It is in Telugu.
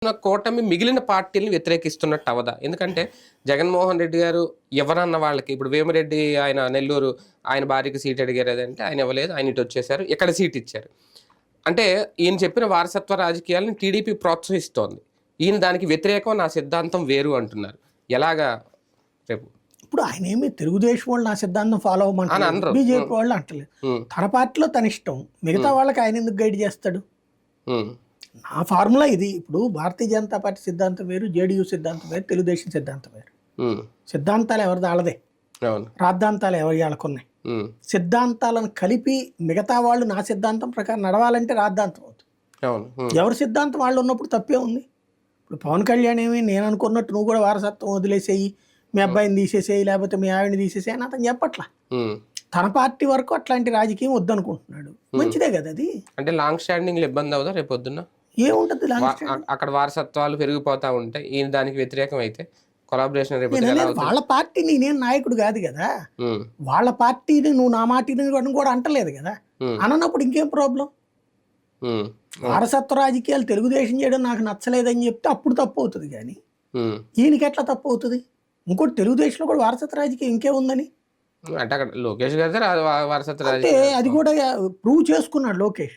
కూటమి మిగిలిన పార్టీలను వ్యతిరేకిస్తున్నట్టు అవదా? ఎందుకంటే జగన్మోహన్ రెడ్డి గారు ఎవరన్న వాళ్ళకి ఇప్పుడు వేమిరెడ్డి ఆయన నెల్లూరు ఆయన భార్యకి సీట్ అడిగారు అదంటే ఆయన ఇవ్వలేదు, ఆయన ఇటు వచ్చేసారు, ఇక్కడ సీట్ ఇచ్చారు. అంటే ఈయన చెప్పిన వారసత్వ రాజకీయాలను టీడీపీ ప్రోత్సహిస్తోంది. ఈయన దానికి వ్యతిరేకం, నా సిద్ధాంతం వేరు అంటున్నారు. ఎలాగా రేపు? ఇప్పుడు ఆయన ఏమి తెలుగుదేశం వాళ్ళు నా సిద్ధాంతం ఫాలో అవ్వమంటారు, బీజేపీ వాళ్ళు అంటలేదు. తన పార్టీలో తన ఇష్టం, మిగతా వాళ్ళకి ఆయన ఎందుకు గైడ్ చేస్తాడు? నా ఫార్ములా ఇది. ఇప్పుడు భారతీయ జనతా పార్టీ సిద్ధాంతం వేరు, జేడీయూ సిద్ధాంతం వేరు, తెలుగుదేశం సిద్ధాంతం వేరు. సిద్ధాంతాలు ఎవరిది వాళ్ళదే, రాద్ధాంతాలు ఎవరి వాళ్ళకున్నాయి. సిద్ధాంతాలను కలిపి మిగతా వాళ్ళు నా సిద్ధాంతం ప్రకారం నడవాలంటే రాద్ధాంతం అవుతుంది. ఎవరి సిద్ధాంతం వాళ్ళు ఉన్నప్పుడు తప్పే ఉంది. ఇప్పుడు పవన్ కళ్యాణ్ ఏమి నేను అనుకున్నట్టు నువ్వు కూడా వారసత్వం వదిలేసేయి, మీ అబ్బాయిని తీసేసేయి, లేకపోతే మీ ఆవిడని తీసేసేయి అని అతను చెప్పట్లా. తన పార్టీ వరకు అట్లాంటి రాజకీయం వద్దనుకుంటున్నాడు. మంచిదే కదా అది. అంటే లాంగ్ స్టాండింగ్ ఇబ్బంది అవుదా రేపు పొద్దున్న? ఏముంటది, అక్కడ వారసత్వాలు పెరిగిపోతా ఉంటాయి, ఈయన దానికి వ్యతిరేకం అయితే కొలాబరేషన్ వాళ్ళ పార్టీ నేనేం నాయకుడు కాదు కదా, వాళ్ళ పార్టీని నువ్వు నా మాటిని కూడా అంటలేదు కదా. అనన్నప్పుడు ఇంకేం ప్రాబ్లం? వారసత్వ రాజకీయాలు తెలుగుదేశం చేయడం నాకు నచ్చలేదని చెప్తే అప్పుడు తప్పు అవుతుంది, కానీ ఈయనకి ఎట్లా తప్పు అవుతుంది? ఇంకోటి తెలుగుదేశంలో కూడా వారసత్వ రాజకీయం ఇంకేముందని అంటే అక్కడ లోకేష్ గారు వారసత్వ అది కూడా ప్రూవ్ చేసుకున్నాడు లోకేష్.